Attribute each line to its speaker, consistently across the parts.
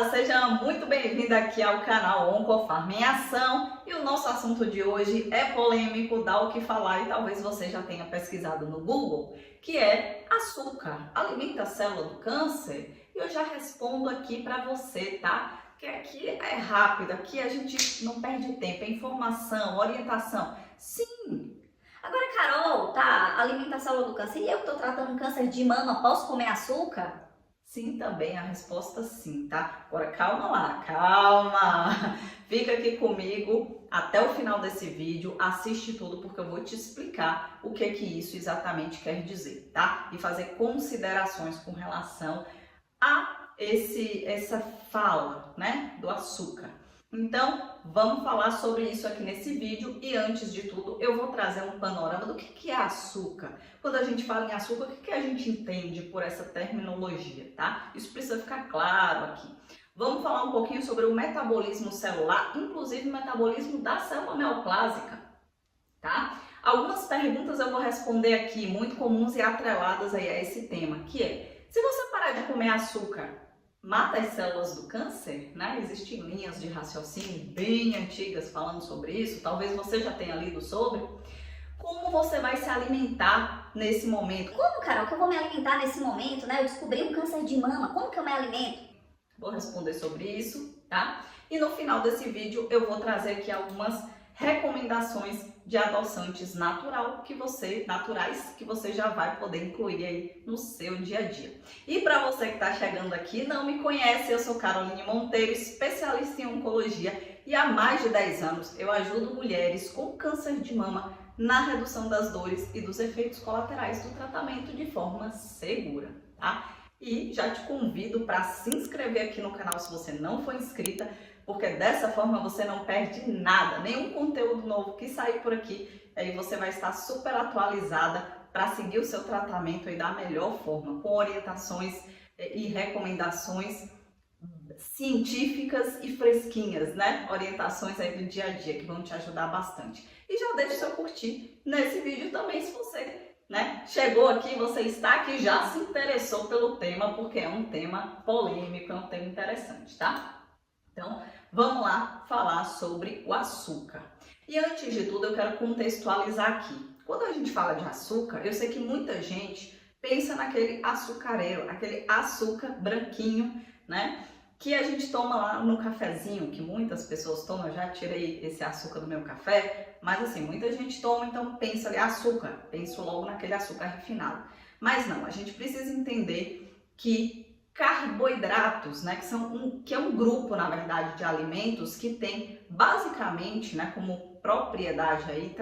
Speaker 1: Seja muito bem-vinda aqui ao canal Oncofarma em Ação. E o nosso assunto de hoje é polêmico, dá o que falar e talvez você já tenha pesquisado no Google, que é açúcar. Alimenta a célula do câncer? E eu já respondo aqui para você, tá? Que aqui é rápido, aqui a gente não perde tempo, é informação, orientação. Sim!
Speaker 2: Agora, Carol, tá? Alimenta a célula do câncer. E eu que tô tratando câncer de mama, posso comer açúcar?
Speaker 1: Sim, também a resposta sim, tá? Agora calma lá, calma! Fica aqui comigo até o final desse vídeo, assiste tudo porque eu vou te explicar o que isso exatamente quer dizer, tá? E fazer considerações com relação a essa fala, né, do açúcar. Então, vamos falar sobre isso aqui nesse vídeo e antes de tudo eu vou trazer um panorama do que é açúcar. Quando a gente fala em açúcar, o que a gente entende por essa terminologia, tá? Isso precisa ficar claro aqui. Vamos falar um pouquinho sobre o metabolismo celular, inclusive o metabolismo da célula neoplásica, tá? Algumas perguntas eu vou responder aqui, muito comuns e atreladas aí a esse tema, que é: se você parar de comer açúcar, mata as células do câncer, né? Existem linhas de raciocínio bem antigas falando sobre isso, talvez você já tenha lido sobre. Como você vai se alimentar nesse momento?
Speaker 2: Como, Carol, que eu vou me alimentar nesse momento, né? Eu descobri um câncer de mama, como que eu me alimento?
Speaker 1: Vou responder sobre isso, tá? E no final desse vídeo eu vou trazer aqui algumas recomendações de adoçantes naturais que você já vai poder incluir aí no seu dia a dia. E para você que está chegando aqui e não me conhece, eu sou Caroline Monteiro, especialista em oncologia, e há mais de 10 anos eu ajudo mulheres com câncer de mama na redução das dores e dos efeitos colaterais do tratamento de forma segura, tá? E já te convido para se inscrever aqui no canal se você não for inscrita, porque dessa forma você não perde nada, nenhum conteúdo novo que sair por aqui, aí você vai estar super atualizada para seguir o seu tratamento aí da melhor forma, com orientações e recomendações científicas e fresquinhas, né? Orientações aí do dia a dia que vão te ajudar bastante. E já deixa o seu curtir nesse vídeo também se você, né, chegou aqui, você está aqui, já se interessou pelo tema, porque é um tema polêmico, é um tema interessante, tá? Então, vamos lá falar sobre o açúcar. E antes de tudo, eu quero contextualizar aqui. Quando a gente fala de açúcar, eu sei que muita gente pensa naquele açucareiro, aquele açúcar branquinho, né? Que a gente toma lá no cafezinho, que muitas pessoas tomam. Eu já tirei esse açúcar do meu café, mas assim, muita gente toma, então pensa ali açúcar, penso logo naquele açúcar refinado. Mas não, a gente precisa entender que carboidratos, né, que é um grupo, na verdade, de alimentos que tem basicamente, né, como propriedade aí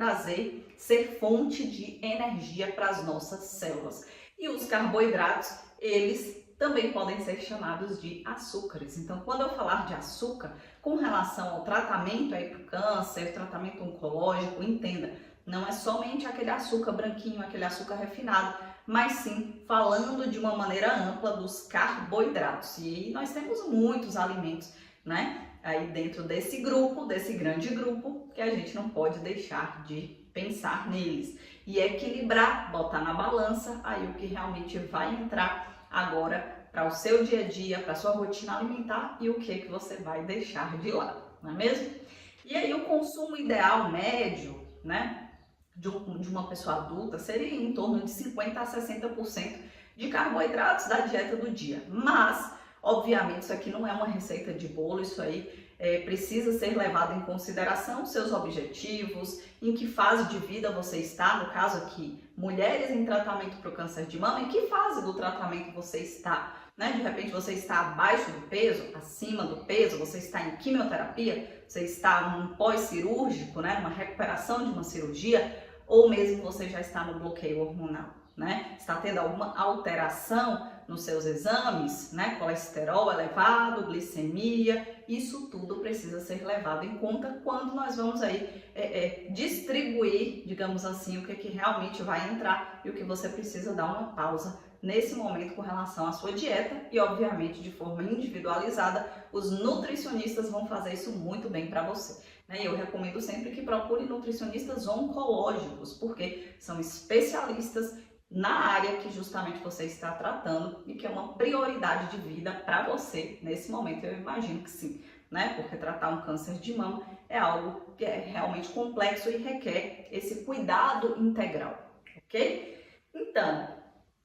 Speaker 1: ser fonte de energia para as nossas células. E os carboidratos, eles também podem ser chamados de açúcares. Então, quando eu falar de açúcar, com relação ao tratamento aí para o câncer, tratamento oncológico, entenda, não é somente aquele açúcar branquinho, aquele açúcar refinado, mas sim falando de uma maneira ampla dos carboidratos. E nós temos muitos alimentos, né, aí dentro desse grupo, desse grande grupo, que a gente não pode deixar de pensar neles. E equilibrar, botar na balança aí o que realmente vai entrar agora para o seu dia a dia, para a sua rotina alimentar e o que você vai deixar de lado, não é mesmo? E aí o consumo ideal médio, né, de uma pessoa adulta seria em torno de 50% a 60% de carboidratos da dieta do dia. Mas, obviamente, isso aqui não é uma receita de bolo, isso aí precisa ser levado em consideração, seus objetivos, em que fase de vida você está, no caso aqui, mulheres em tratamento para o câncer de mama, em que fase do tratamento você está, né? De repente você está abaixo do peso, acima do peso, você está em quimioterapia, você está num pós-cirúrgico, né? Uma recuperação de uma cirurgia, ou mesmo você já está no bloqueio hormonal, né? Está tendo alguma alteração nos seus exames, né? Colesterol elevado, glicemia, isso tudo precisa ser levado em conta quando nós vamos aí distribuir, digamos assim, o que realmente vai entrar e o que você precisa dar uma pausa nesse momento com relação à sua dieta e, obviamente, de forma individualizada, os nutricionistas vão fazer isso muito bem para você. E eu recomendo sempre que procure nutricionistas oncológicos, porque são especialistas na área que justamente você está tratando e que é uma prioridade de vida para você nesse momento. Eu imagino que sim, né? Porque tratar um câncer de mama é algo que é realmente complexo e requer esse cuidado integral, ok? Então,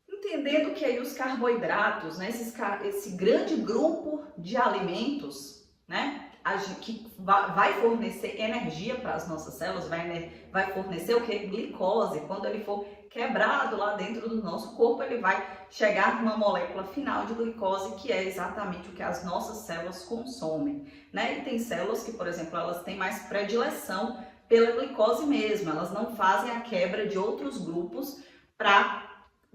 Speaker 1: entendendo que aí os carboidratos, né, esse grande grupo de alimentos, né, que vai fornecer energia para as nossas células, vai fornecer o que? Glicose. Quando ele for quebrado lá dentro do nosso corpo, ele vai chegar numa molécula final de glicose, que é exatamente o que as nossas células consomem, né? E tem células que, por exemplo, elas têm mais predileção pela glicose mesmo, elas não fazem a quebra de outros grupos para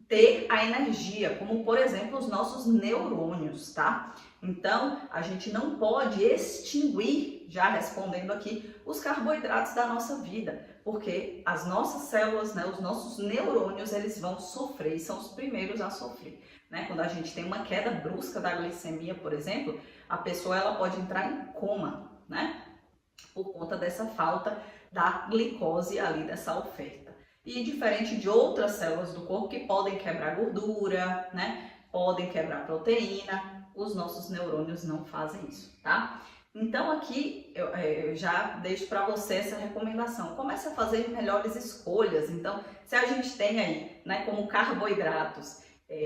Speaker 1: ter a energia, como por exemplo os nossos neurônios, tá? Então, a gente não pode extinguir, já respondendo aqui, os carboidratos da nossa vida, porque as nossas células, né, os nossos neurônios, eles vão sofrer e são os primeiros a sofrer, né? Quando a gente tem uma queda brusca da glicemia, por exemplo, a pessoa ela pode entrar em coma, né? Por conta dessa falta da glicose ali, dessa oferta. E diferente de outras células do corpo que podem quebrar gordura, né? Podem quebrar proteína, os nossos neurônios não fazem isso, tá? Então aqui eu já deixo para você essa recomendação. Comece a fazer melhores escolhas. Então, se a gente tem aí, né, como carboidratos,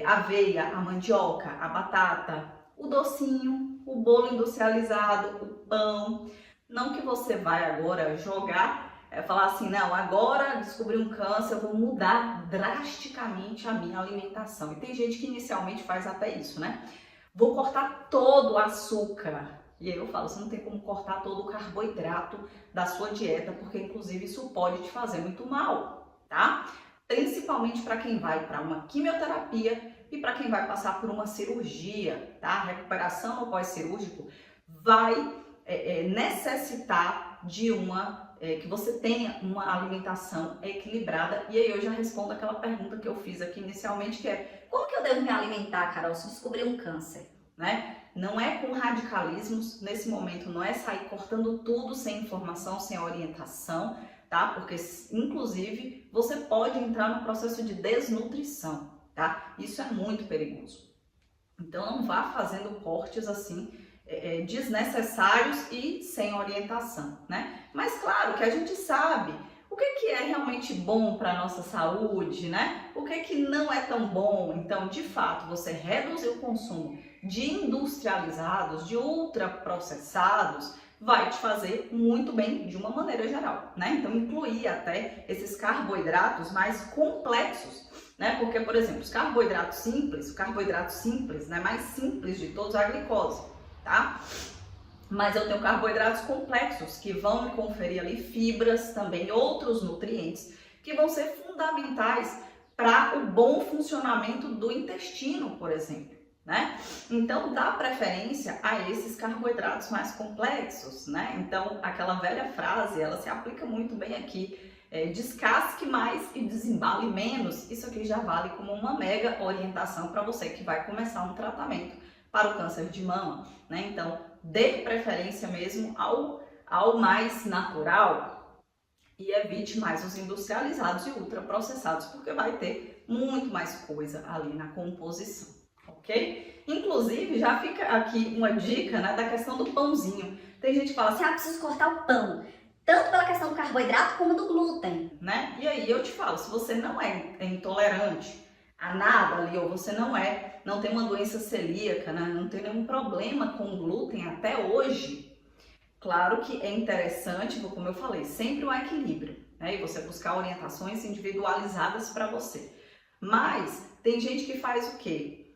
Speaker 1: a aveia, a mandioca, a batata, o docinho, o bolo industrializado, o pão, não que você vai agora jogar, falar assim, não, agora descobri um câncer, eu vou mudar drasticamente a minha alimentação. E tem gente que inicialmente faz até isso, né? Vou cortar todo o açúcar. E aí eu falo, você não tem como cortar todo o carboidrato da sua dieta, porque inclusive isso pode te fazer muito mal, tá? Principalmente para quem vai para uma quimioterapia e para quem vai passar por uma cirurgia, tá? A recuperação no pós-cirúrgico vai necessitar de que você tenha uma alimentação equilibrada. E aí eu já respondo aquela pergunta que eu fiz aqui inicialmente, que é:
Speaker 2: como que eu devo me alimentar, Carol, se descobrir um câncer?
Speaker 1: Né? Não é com radicalismos, nesse momento não é sair cortando tudo sem informação, sem orientação, tá? Porque inclusive você pode entrar no processo de desnutrição, tá? Isso é muito perigoso. Então não vá fazendo cortes assim desnecessários e sem orientação, né? Mas claro que a gente sabe o que é realmente bom para a nossa saúde, né? O que não é tão bom. Então, de fato, você reduzir o consumo de industrializados, de ultraprocessados, vai te fazer muito bem de uma maneira geral, né? Então, incluir até esses carboidratos mais complexos, né? Porque, por exemplo, o carboidrato simples, né, mais simples de todos é a glicose, tá? Mas eu tenho carboidratos complexos que vão me conferir ali fibras, também outros nutrientes que vão ser fundamentais para o bom funcionamento do intestino, por exemplo, né? Então, dá preferência a esses carboidratos mais complexos, né? Então, aquela velha frase, ela se aplica muito bem aqui. Descasque mais e desembale menos. Isso aqui já vale como uma mega orientação para você que vai começar um tratamento para o câncer de mama, né? Então, dê preferência mesmo ao mais natural e evite mais os industrializados e ultraprocessados, porque vai ter muito mais coisa ali na composição, ok? Inclusive, já fica aqui uma dica, né, da questão do pãozinho. Tem gente que fala assim,
Speaker 2: preciso cortar o pão, tanto pela questão do carboidrato como do glúten,
Speaker 1: né? E aí eu te falo, se você não é intolerante a nada ali, ou você não tem uma doença celíaca, né? Não tem nenhum problema com glúten até hoje, claro que é interessante, como eu falei, sempre um equilíbrio, né? E você buscar orientações individualizadas para você. Mas tem gente que faz o quê?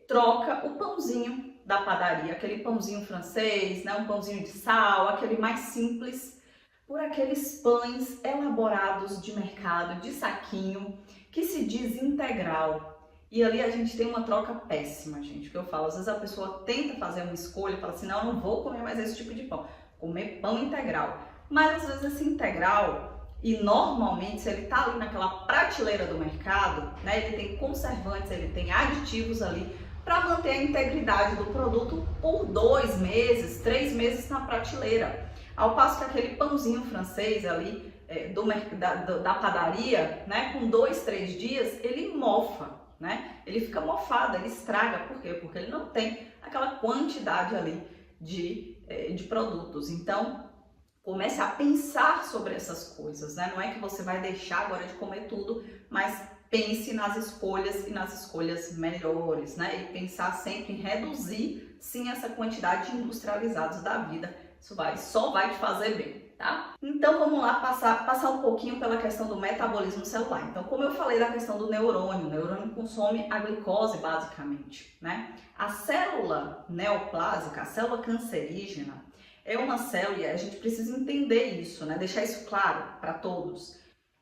Speaker 1: Troca o pãozinho da padaria, aquele pãozinho francês, né? Um pãozinho de sal, aquele mais simples, por aqueles pães elaborados de mercado, de saquinho, que se diz integral. E ali a gente tem uma troca péssima, gente. Que eu falo, às vezes a pessoa tenta fazer uma escolha, fala assim, não, eu não vou comer mais esse tipo de pão, comer pão integral. Mas às vezes esse integral, e normalmente se ele tá ali naquela prateleira do mercado, né, ele tem conservantes, ele tem aditivos ali para manter a integridade do produto por 2 meses, 3 meses na prateleira. Ao passo que aquele pãozinho francês ali da padaria, né, com 2, 3 dias, ele mofa, né? Ele fica mofado, ele estraga. Por quê? Porque ele não tem aquela quantidade ali de produtos. Então, comece a pensar sobre essas coisas, né? Não é que você vai deixar agora de comer tudo, mas pense nas escolhas e nas escolhas melhores, né? E pensar sempre em reduzir, sim, essa quantidade de industrializados da vida. Isso só vai te fazer bem, tá? Então vamos lá passar um pouquinho pela questão do metabolismo celular. Então, como eu falei da questão do neurônio, o neurônio consome a glicose basicamente, né? A célula neoplásica, a célula cancerígena, é uma célula, e a gente precisa entender isso, né? Deixar isso claro para todos.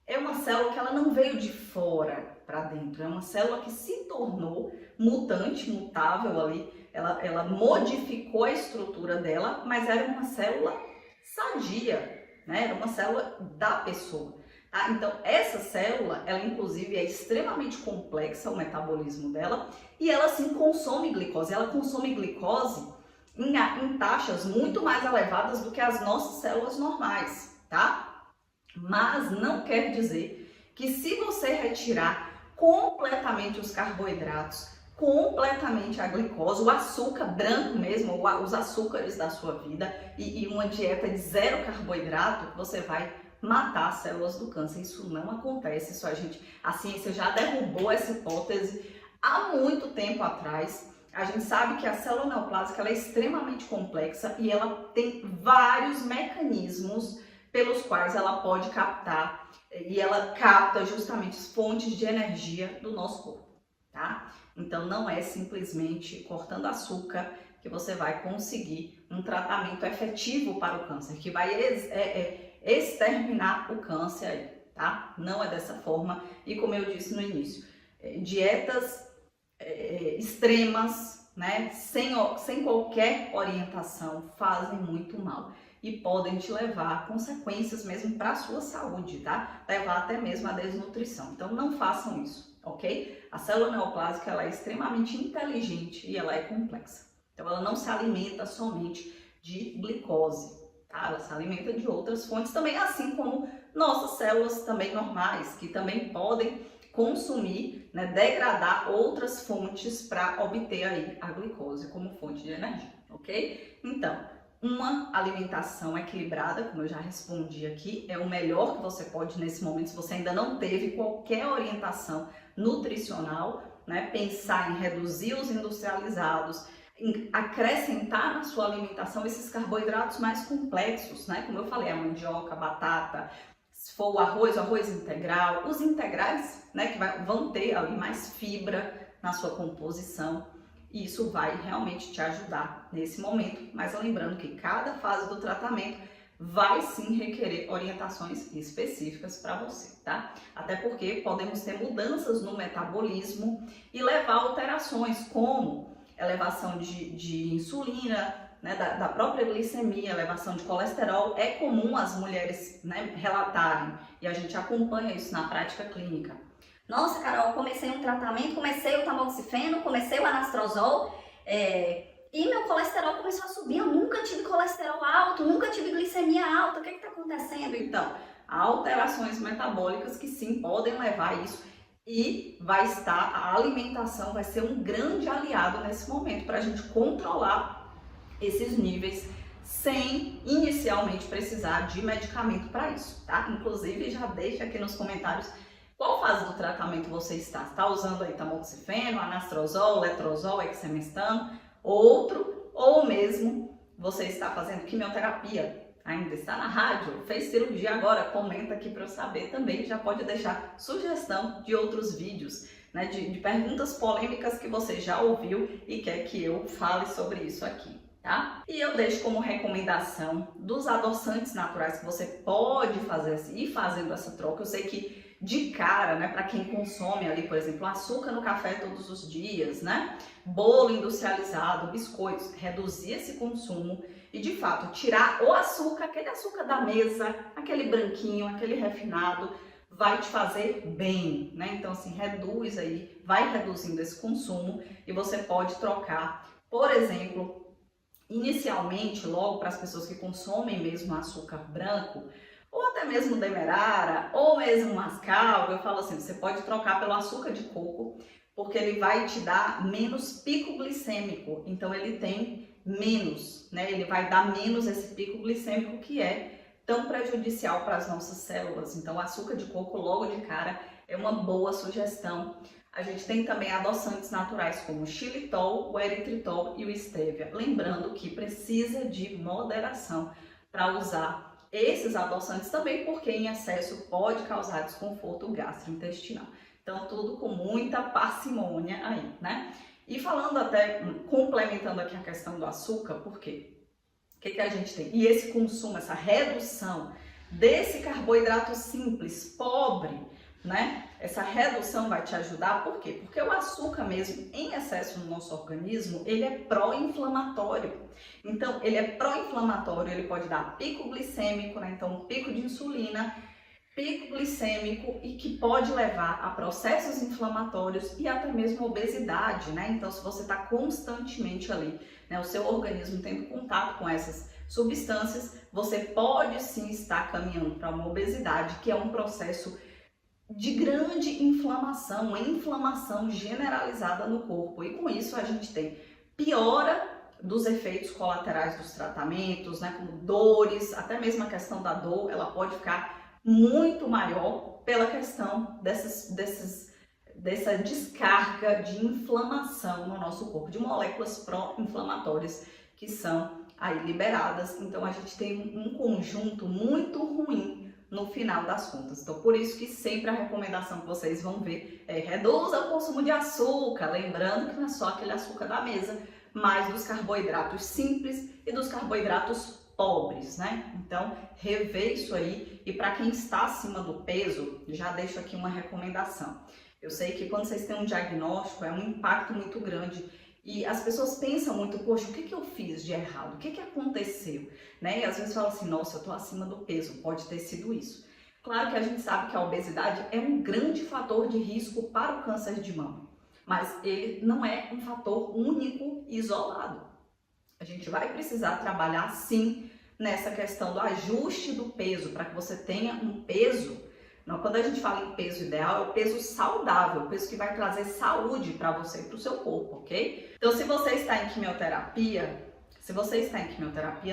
Speaker 1: É uma célula que ela não veio de fora para dentro, é uma célula que se tornou mutante, mutável ali, ela modificou a estrutura dela, mas era uma célula sadia, né? Era uma célula da pessoa. Tá? Então, essa célula, ela inclusive é extremamente complexa, o metabolismo dela, e ela sim consome glicose. Ela consome glicose em taxas muito mais elevadas do que as nossas células normais, tá? Mas não quer dizer que se você retirar completamente os carboidratos, completamente a glicose, o açúcar branco mesmo, os açúcares da sua vida e uma dieta de 0 carboidrato, você vai matar as células do câncer. Isso não acontece, isso a ciência já derrubou essa hipótese há muito tempo atrás. A gente sabe que a célula neoplásica ela é extremamente complexa e ela tem vários mecanismos pelos quais ela pode captar, e ela capta justamente as fontes de energia do nosso corpo, tá? Então não é simplesmente cortando açúcar que você vai conseguir um tratamento efetivo para o câncer, que vai exterminar o câncer aí, tá? Não é dessa forma, e como eu disse no início, dietas extremas, né, sem qualquer orientação, fazem muito mal e podem te levar a consequências mesmo para a sua saúde, tá? Levar até mesmo a desnutrição. Então não façam isso, ok? A célula neoplásica ela é extremamente inteligente e ela é complexa. Então ela não se alimenta somente de glicose, tá? Ela se alimenta de outras fontes também, assim como nossas células também normais, que também podem consumir, né, degradar outras fontes para obter aí a glicose como fonte de energia, ok? Então, uma alimentação equilibrada, como eu já respondi aqui, é o melhor que você pode nesse momento, se você ainda não teve qualquer orientação nutricional, né, pensar em reduzir os industrializados, em acrescentar na sua alimentação esses carboidratos mais complexos, né, como eu falei, a mandioca, a batata, se for o arroz integral, os integrais, né, que vão ter ali mais fibra na sua composição, e isso vai realmente te ajudar nesse momento, mas lembrando que cada fase do tratamento vai sim requerer orientações específicas para você, tá? Até porque podemos ter mudanças no metabolismo e levar a alterações como elevação de insulina, né, da própria glicemia, elevação de colesterol. É comum as mulheres, né, relatarem e a gente acompanha isso na prática clínica.
Speaker 2: Nossa, Carol, comecei um tratamento, comecei o tamoxifeno, comecei o anastrozol e meu colesterol começou a subir. Eu nunca tive colesterol alto, nunca tive glicemia alta. O que está acontecendo?
Speaker 1: Então, há alterações metabólicas que sim podem levar a isso e a alimentação vai ser um grande aliado nesse momento para a gente controlar esses níveis sem inicialmente precisar de medicamento para isso, tá? Inclusive, já deixa aqui nos comentários qual fase do tratamento você está. Está usando aí tamoxifeno, anastrozol, letrozol, exemestano, outro, ou mesmo você está fazendo quimioterapia, ainda está na rádio, fez cirurgia agora, comenta aqui para eu saber também, já pode deixar sugestão de outros vídeos, né, de perguntas polêmicas que você já ouviu e quer que eu fale sobre isso aqui. Tá? E eu deixo como recomendação dos adoçantes naturais que você pode fazer e fazendo essa troca. Eu sei que de cara, né, para quem consome ali, por exemplo, açúcar no café todos os dias, né, bolo industrializado, biscoitos, reduzir esse consumo e de fato tirar o açúcar, aquele açúcar da mesa, aquele branquinho, aquele refinado, vai te fazer bem, né? Então assim, reduz aí, vai reduzindo esse consumo e você pode trocar, por exemplo, inicialmente, logo para as pessoas que consomem mesmo açúcar branco, ou até mesmo demerara, ou mesmo mascavo, eu falo assim, você pode trocar pelo açúcar de coco, porque ele vai te dar menos pico glicêmico, então ele tem menos, né? Ele vai dar menos esse pico glicêmico que é tão prejudicial para as nossas células. Então, o açúcar de coco logo de cara é uma boa sugestão. A gente tem também adoçantes naturais como o xilitol, o eritritol e o stevia. Lembrando que precisa de moderação para usar esses adoçantes também, porque em excesso pode causar desconforto gastrointestinal. Então, tudo com muita parcimônia aí, né? E falando até, complementando aqui a questão do açúcar, por quê? O que a gente tem? E esse consumo, essa redução desse carboidrato simples, pobre, né? Essa redução vai te ajudar, por quê? Porque o açúcar mesmo, em excesso no nosso organismo, ele é pró-inflamatório. Então, ele é pró-inflamatório, ele pode dar pico glicêmico, né? Então, pico de insulina, pico glicêmico e que pode levar a processos inflamatórios e até mesmo obesidade, né? Então, se você está constantemente ali, né, o seu organismo tendo contato com essas substâncias, você pode sim estar caminhando para uma obesidade, que é um processo de grande inflamação, uma inflamação generalizada no corpo. E com isso a gente tem piora dos efeitos colaterais dos tratamentos, né, como dores, até mesmo a questão da dor, ela pode ficar muito maior pela questão dessa descarga de inflamação no nosso corpo, de moléculas pró-inflamatórias que são aí liberadas. Então a gente tem um conjunto muito ruim no final das contas. Então por isso que sempre a recomendação que vocês vão ver é reduza o consumo de açúcar, lembrando que não é só aquele açúcar da mesa, mas dos carboidratos simples e dos carboidratos pobres, né? Então, rever isso aí. E para quem está acima do peso, já deixo aqui uma recomendação. Eu sei que quando vocês têm um diagnóstico, é um impacto muito grande. E as pessoas pensam muito, poxa, o que eu fiz de errado? O que aconteceu? Né? E às vezes falam assim, nossa, eu tô acima do peso, pode ter sido isso. Claro que a gente sabe que a obesidade é um grande fator de risco para o câncer de mama. Mas ele não é um fator único e isolado. A gente vai precisar trabalhar sim nessa questão do ajuste do peso, para que você tenha um peso. Não, quando a gente fala em peso ideal, é o peso saudável, o peso que vai trazer saúde para você e para o seu corpo, ok? Então, se você está em quimioterapia,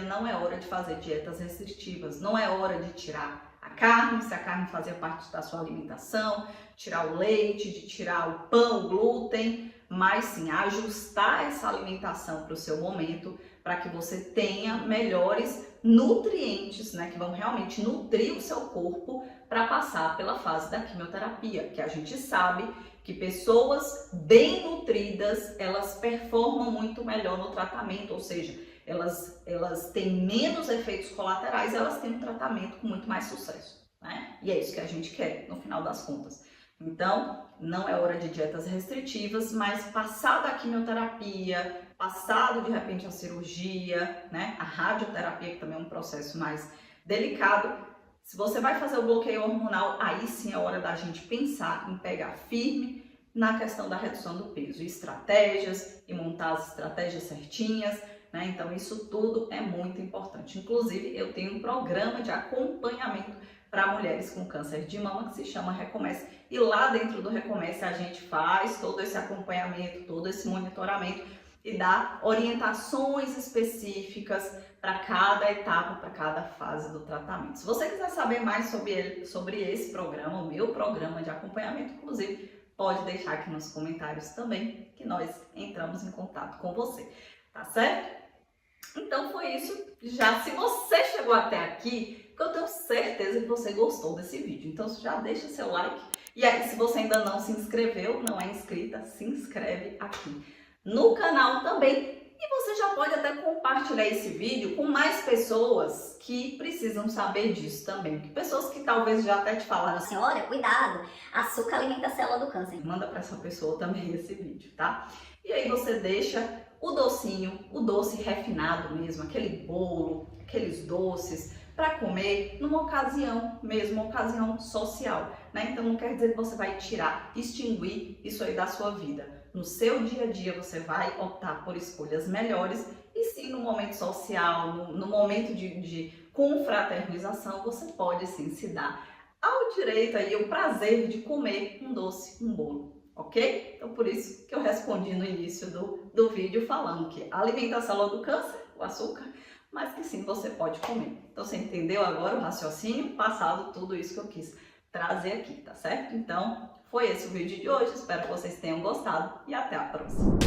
Speaker 1: não é hora de fazer dietas restritivas, não é hora de tirar a carne, se a carne fazia parte da sua alimentação, tirar o leite, de tirar o pão, o glúten, mas sim ajustar essa alimentação para o seu momento, para que você tenha melhores nutrientes, né, que vão realmente nutrir o seu corpo para passar pela fase da quimioterapia, que a gente sabe que pessoas bem nutridas, elas performam muito melhor no tratamento, ou seja, elas têm menos efeitos colaterais, elas têm um tratamento com muito mais sucesso, né? E é isso que a gente quer, no final das contas. Então, não é hora de dietas restritivas, mas passada a quimioterapia, passado de repente a cirurgia, né? A radioterapia, que também é um processo mais delicado, se você vai fazer o bloqueio hormonal, aí sim é hora da gente pensar em pegar firme na questão da redução do peso, e estratégias, e montar as estratégias certinhas, né? Então isso tudo é muito importante. Inclusive eu tenho um programa de acompanhamento para mulheres com câncer de mama que se chama Recomece, e lá dentro do Recomece a gente faz todo esse acompanhamento, todo esse monitoramento e dá orientações específicas para cada etapa, para cada fase do tratamento. Se você quiser saber mais sobre esse programa, o meu programa de acompanhamento, inclusive, pode deixar aqui nos comentários também, que nós entramos em contato com você, tá certo? Então foi isso. Já se você chegou até aqui, eu tenho certeza que você gostou desse vídeo. Então já deixa seu like. E aí, se você ainda não se inscreveu, não é inscrita, se inscreve aqui no canal também. E você já pode até compartilhar esse vídeo com mais pessoas que precisam saber disso também. Pessoas que talvez já até te falaram assim,
Speaker 2: Olha, cuidado, açúcar alimenta a célula do câncer.
Speaker 1: manda para essa pessoa também esse vídeo, tá? E aí você deixa o docinho, o doce refinado mesmo, aquele bolo, aqueles doces, para comer numa ocasião mesmo, uma ocasião social, né? Então não quer dizer que você vai tirar, extinguir isso aí da sua vida. No seu dia a dia você vai optar por escolhas melhores E sim, no momento social, no momento de confraternização, você pode sim se dar ao direito aí, o prazer de comer um doce, um bolo, ok? Então por isso que eu respondi no início do vídeo falando que a alimentação é do câncer, o açúcar, mas que sim, você pode comer. Então você entendeu agora o raciocínio? Passado tudo isso que eu quis trazer aqui, tá certo? Então foi esse o vídeo de hoje, espero que vocês tenham gostado e até a próxima.